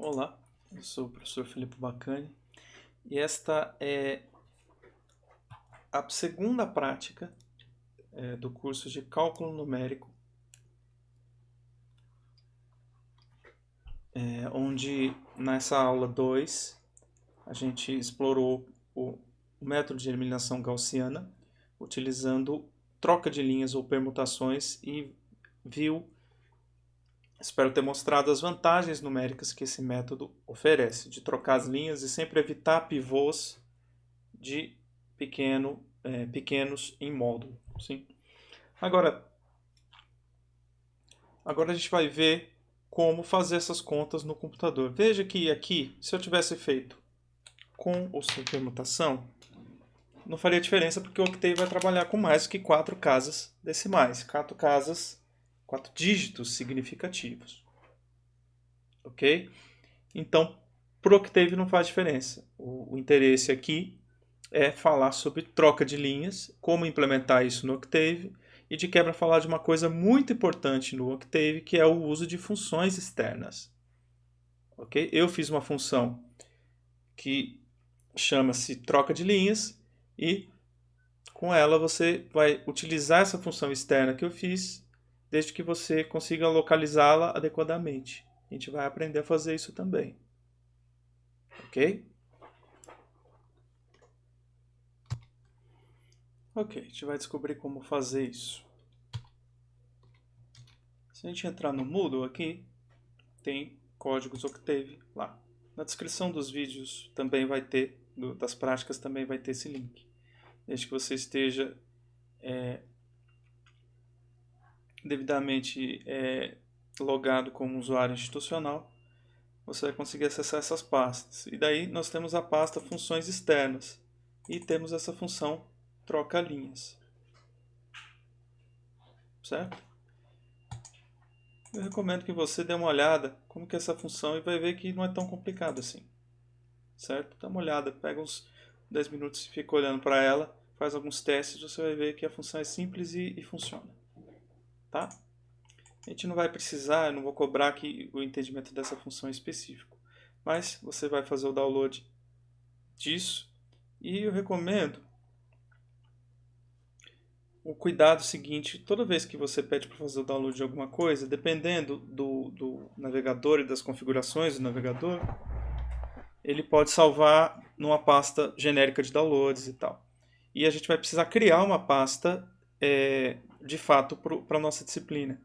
Olá, eu sou o professor Filipe Bacani e esta é a segunda prática do curso de Cálculo Numérico, onde nessa aula 2 a gente explorou o método de eliminação gaussiana utilizando troca de linhas ou permutações e viu, espero ter mostrado as vantagens numéricas que esse método oferece, de trocar as linhas e sempre evitar pivôs de pequenos em módulo. Sim? Agora a gente vai ver como fazer essas contas no computador. Veja que aqui, se eu tivesse feito com ou sem permutação, não faria diferença porque o Octave vai trabalhar com mais do que 4 casas decimais, 4 dígitos significativos. Ok? Então, para o Octave não faz diferença. O interesse aqui é falar sobre troca de linhas, como implementar isso no Octave, e de quebra falar de uma coisa muito importante no Octave, que é o uso de funções externas. Ok? Eu fiz uma função que chama-se troca de linhas e com ela você vai utilizar essa função externa que eu fiz, desde que você consiga localizá-la adequadamente. A gente vai aprender a fazer isso também. Ok? Ok, a gente vai descobrir como fazer isso. Se a gente entrar no Moodle aqui, tem códigos Octave lá. Na descrição dos vídeos também vai ter, das práticas também vai ter esse link. Desde que você esteja devidamente logado como usuário institucional, você vai conseguir acessar essas pastas. E daí nós temos a pasta funções externas e temos essa função troca linhas. Certo? Eu recomendo que você dê uma olhada como que é essa função e vai ver que não é tão complicado assim. Certo? Dá uma olhada, pega uns 10 minutos e fica olhando para ela, faz alguns testes, você vai ver que a função é simples e funciona. Tá? A gente não vai precisar, eu não vou cobrar aqui o entendimento dessa função específico, mas você vai fazer o download disso e eu recomendo o cuidado seguinte: toda vez que você pede para fazer o download de alguma coisa, dependendo do navegador e das configurações do navegador, ele pode salvar numa pasta genérica de downloads e tal. E a gente vai precisar criar uma pasta de fato para a nossa disciplina.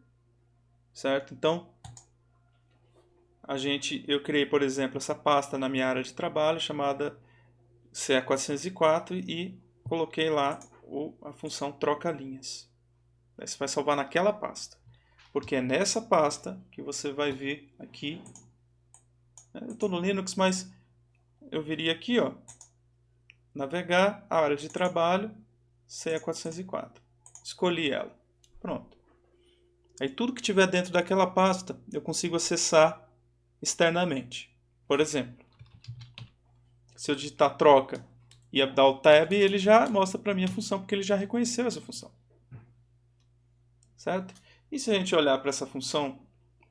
Certo? Então, eu criei, por exemplo, essa pasta na minha área de trabalho chamada CA404 e coloquei lá a função troca linhas. Você vai salvar naquela pasta, porque é nessa pasta que você vai vir aqui. Eu estou no Linux, mas eu viria aqui, ó, navegar, área de trabalho, CA404. Escolhi ela. Pronto. Aí tudo que tiver dentro daquela pasta eu consigo acessar externamente. Por exemplo, se eu digitar troca e dar o tab, ele já mostra para mim a função, porque ele já reconheceu essa função. Certo? E se a gente olhar para essa função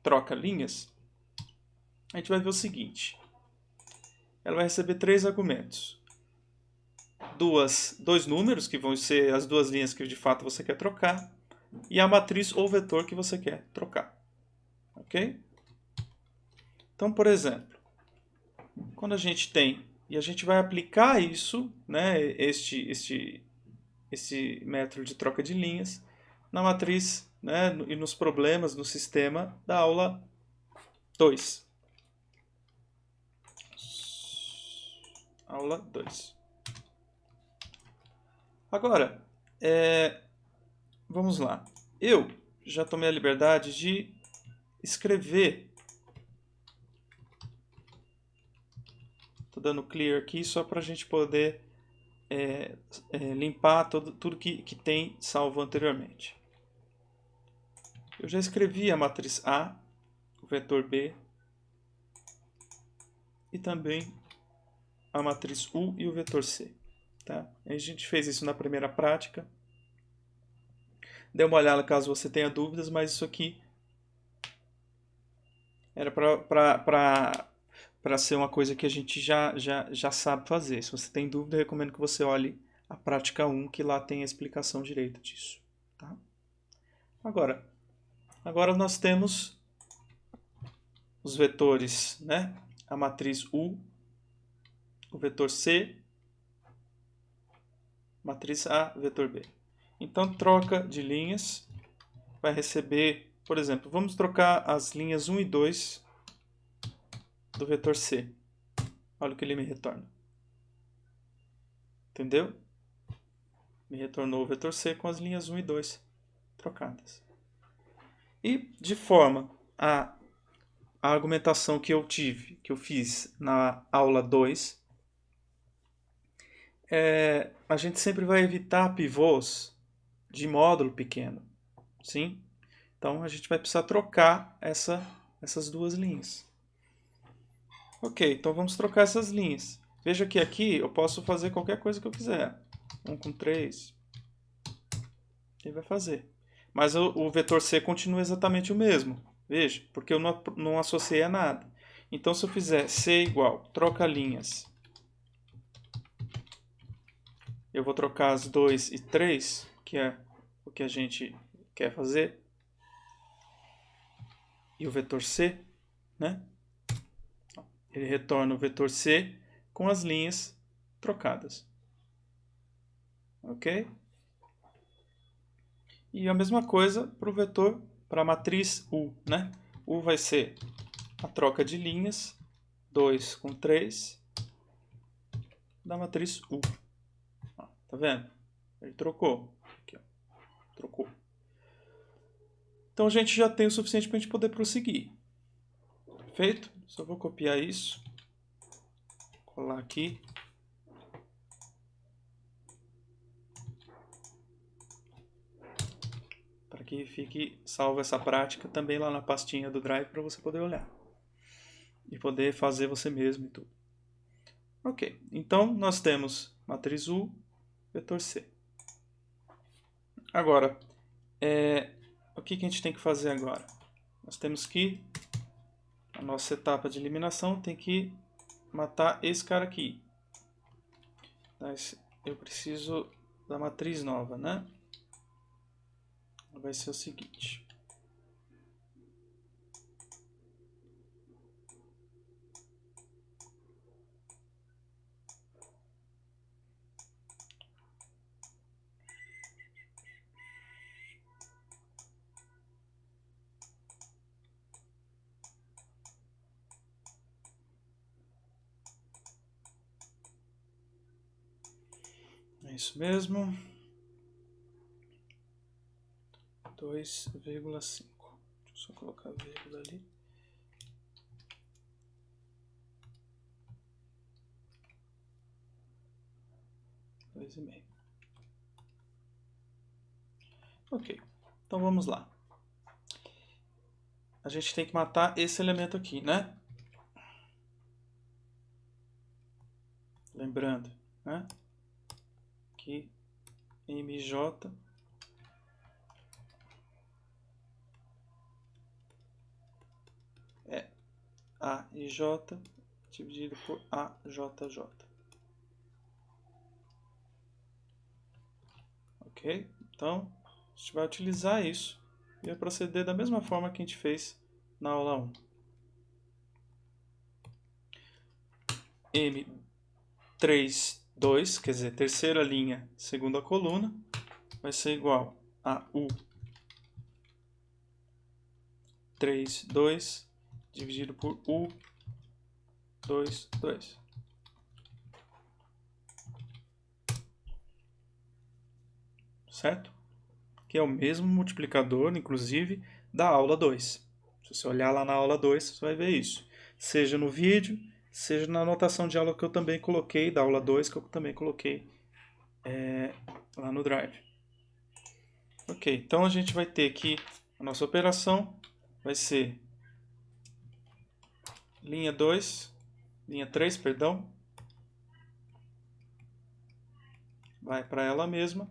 troca linhas, a gente vai ver o seguinte. Ela vai receber 3 argumentos. Dois números, que vão ser as duas linhas que de fato você quer trocar, e a matriz ou vetor que você quer trocar. Ok? Então, por exemplo, quando a gente tem, e a gente vai aplicar isso, né, este método de troca de linhas, na matriz, né, e nos problemas no sistema da aula 2. Aula 2. Agora, vamos lá. Eu já tomei a liberdade de escrever. Estou dando clear aqui só para a gente poder limpar tudo que tem salvo anteriormente. Eu já escrevi a matriz A, o vetor B e também a matriz U e o vetor C. Tá? A gente fez isso na primeira prática. Dê uma olhada caso você tenha dúvidas, mas isso aqui era para para ser uma coisa que a gente já sabe fazer. Se você tem dúvida, eu recomendo que você olhe a prática 1, que lá tem a explicação direita disso. Tá? Agora nós temos os vetores, né? A matriz U, o vetor C, matriz A, vetor B. Então, troca de linhas, vai receber, por exemplo, vamos trocar as linhas 1 e 2 do vetor C. Olha o que ele me retorna. Entendeu? Me retornou o vetor C com as linhas 1 e 2 trocadas. E de forma a argumentação que eu fiz na aula 2, a gente sempre vai evitar pivôs de módulo pequeno. Sim? Então a gente vai precisar trocar essas duas linhas. Ok, então vamos trocar essas linhas. Veja que aqui eu posso fazer qualquer coisa que eu quiser. 1 com 3. Ele vai fazer. Mas o vetor C continua exatamente o mesmo. Veja, porque eu não associei a nada. Então se eu fizer C igual, troca linhas. Eu vou trocar as 2 e 3, que é o que a gente quer fazer. E o vetor C, né? Ele retorna o vetor C com as linhas trocadas. Ok? E a mesma coisa para o vetor, para a matriz U, né? U vai ser a troca de linhas, 2 com 3, da matriz U. Ó, tá vendo? Ele trocou. Aqui, ó. Trocou. Então a gente já tem o suficiente para a gente poder prosseguir. Feito? Só vou copiar isso. Colar aqui. Para que fique salva essa prática também lá na pastinha do Drive para você poder olhar. E poder fazer você mesmo e tudo. Ok, então nós temos matriz U, vetor C. Agora, o que a gente tem que fazer agora? Nós temos que, a nossa etapa de eliminação tem que matar esse cara aqui. Mas eu preciso da matriz nova, né? Vai ser o seguinte. É isso mesmo. 2,5. Deixa eu só colocar a vírgula ali. Dois e meio. Ok, então vamos lá. A gente tem que matar esse elemento aqui, né? Lembrando, né? Que MJ é AIJ dividido por AJJ. Ok? Então, a gente vai utilizar isso e vai proceder da mesma forma que a gente fez na aula 1. M3, 2, quer dizer, terceira linha, segunda coluna, vai ser igual a U3, 2 dividido por U2, 2. Certo? Que é o mesmo multiplicador, inclusive, da aula 2. Se você olhar lá na aula 2, você vai ver isso. Seja no vídeo, seja na anotação de aula que eu também coloquei, da aula 2, que eu também coloquei lá no Drive. Ok, então a gente vai ter que a nossa operação vai ser linha 2, linha 3, perdão, vai para ela mesma,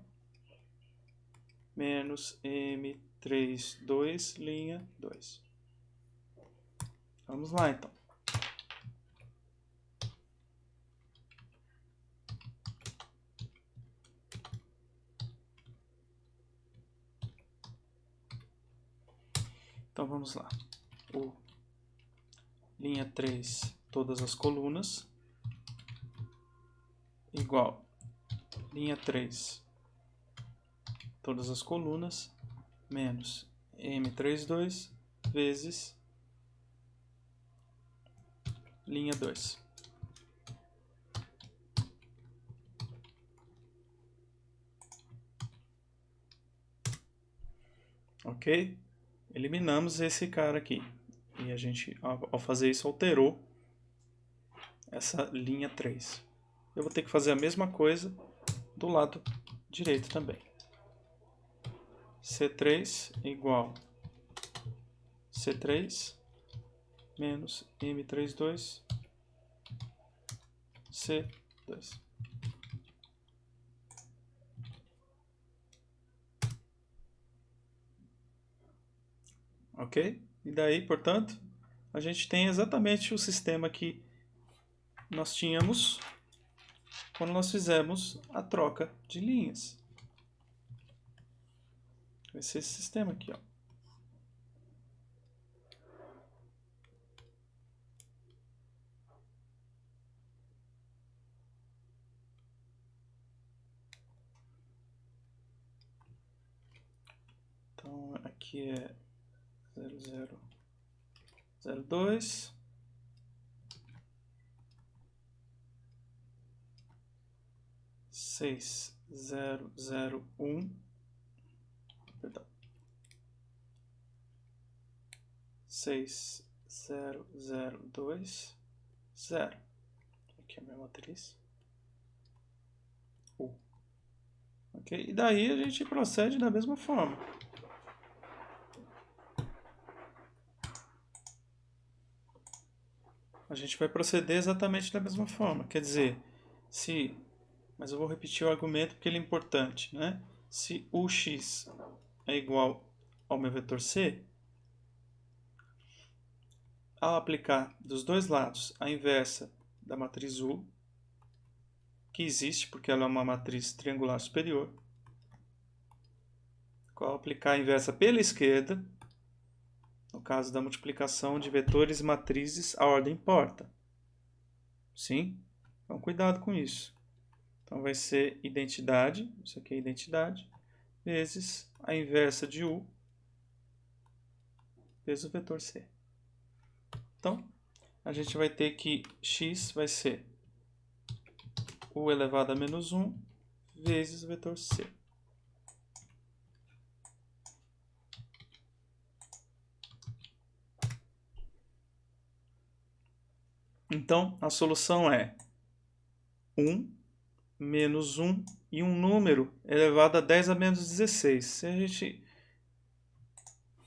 menos M3, 2, linha 2. Vamos lá então. Então vamos lá. O linha 3, todas as colunas, igual linha 3, todas as colunas, menos M32 vezes linha 2. Ok? Eliminamos esse cara aqui. E a gente, ao fazer isso, alterou essa linha 3. Eu vou ter que fazer a mesma coisa do lado direito também. C3 igual C3 menos M32 C2. Ok? E daí, portanto, a gente tem exatamente o sistema que nós tínhamos quando nós fizemos a troca de linhas. Vai ser esse sistema aqui, ó. Então, aqui é 0002. Seis zero zero um, perdão, 6002 0. Aqui é a minha matriz. Ok? E daí a gente procede da mesma forma. A gente vai proceder exatamente da mesma forma. Quer dizer, mas eu vou repetir o argumento porque ele é importante, né? Se o x é igual ao meu vetor c, ao aplicar dos dois lados a inversa da matriz U, que existe porque ela é uma matriz triangular superior, ao aplicar a inversa pela esquerda, no caso da multiplicação de vetores e matrizes, a ordem importa. Sim? Então, cuidado com isso. Então, vai ser identidade, isso aqui é identidade, vezes a inversa de U, vezes o vetor C. Então, a gente vai ter que x vai ser U elevado a menos 1 vezes o vetor C. Então, a solução é 1 menos 1 e um número elevado a 10 a menos 16. Se a gente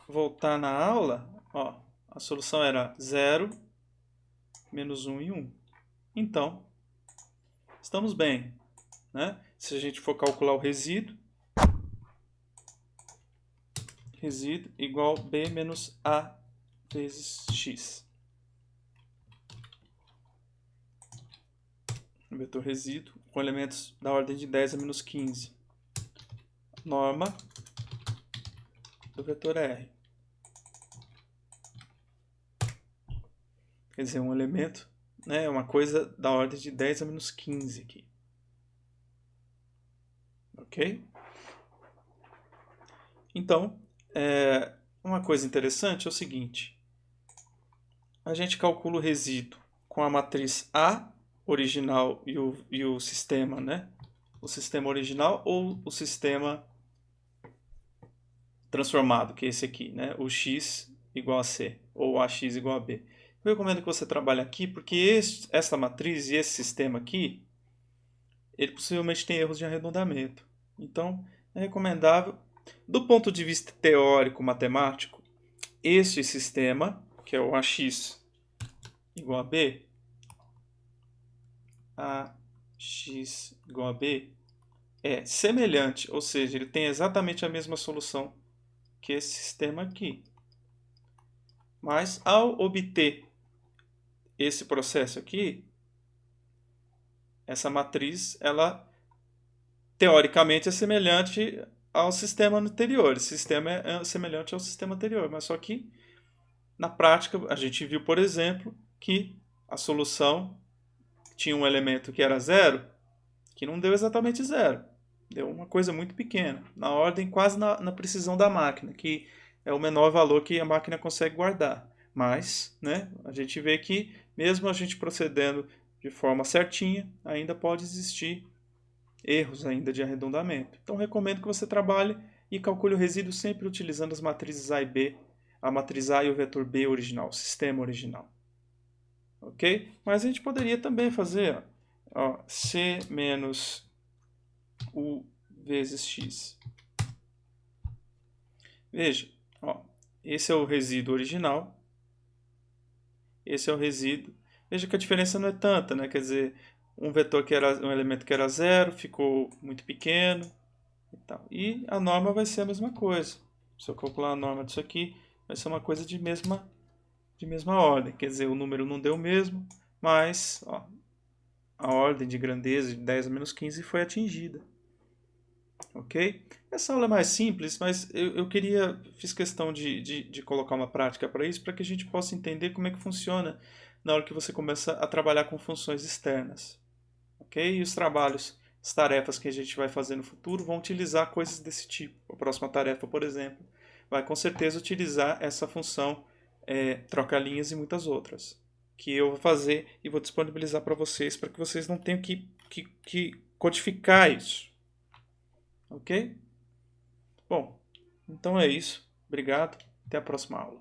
voltar na aula, ó, a solução era 0, menos 1 e 1. Então, estamos bem, né? Se a gente for calcular o resíduo igual B menos A vezes X. O vetor resíduo com elementos da ordem de 10 a menos 15. Norma do vetor R. Quer dizer, um elemento, né, uma coisa da ordem de 10 a menos 15 aqui. Ok? Então, uma coisa interessante é o seguinte. A gente calcula o resíduo com a matriz A original e o sistema, né? O sistema original ou o sistema transformado, que é esse aqui, né? O x igual a c ou ax igual a b. Eu recomendo que você trabalhe aqui porque essa matriz e esse sistema aqui, ele possivelmente tem erros de arredondamento. Então, é recomendável, do ponto de vista teórico, matemático, este sistema, que é o ax igual a b, ax igual a b, é semelhante, ou seja, ele tem exatamente a mesma solução que esse sistema aqui. Mas, ao obter esse processo aqui, essa matriz, ela teoricamente é semelhante ao sistema anterior. Esse sistema é semelhante ao sistema anterior, mas só que Na prática, a gente viu, por exemplo, que a solução tinha um elemento que era 0, que não deu exatamente 0. Deu uma coisa muito pequena, na ordem quase na precisão da máquina, que é o menor valor que a máquina consegue guardar. Mas, né, a gente vê que, mesmo a gente procedendo de forma certinha, ainda pode existir erros ainda de arredondamento. Então, recomendo que você trabalhe e calcule o resíduo sempre utilizando as matrizes A e B, a matriz A e o vetor B original, o sistema original. Ok? Mas a gente poderia também fazer C menos U vezes X. Veja, esse é o resíduo original, esse é o resíduo. Veja que a diferença não é tanta, né? Quer dizer, um vetor que era um elemento que era 0 ficou muito pequeno e tal. E a norma vai ser a mesma coisa. Se eu calcular a norma disso aqui, vai ser uma coisa de mesma ordem. Quer dizer, o número não deu o mesmo, mas a ordem de grandeza de 10 a menos 15 foi atingida. Ok? Essa aula é mais simples, mas eu fiz questão de colocar uma prática para isso, para que a gente possa entender como é que funciona na hora que você começa a trabalhar com funções externas. Ok? E os trabalhos, as tarefas que a gente vai fazer no futuro vão utilizar coisas desse tipo. A próxima tarefa, por exemplo, vai com certeza utilizar essa função troca-linhas e muitas outras, que eu vou fazer e vou disponibilizar para que vocês não tenham que codificar isso. Ok? Bom, então é isso. Obrigado. Até a próxima aula.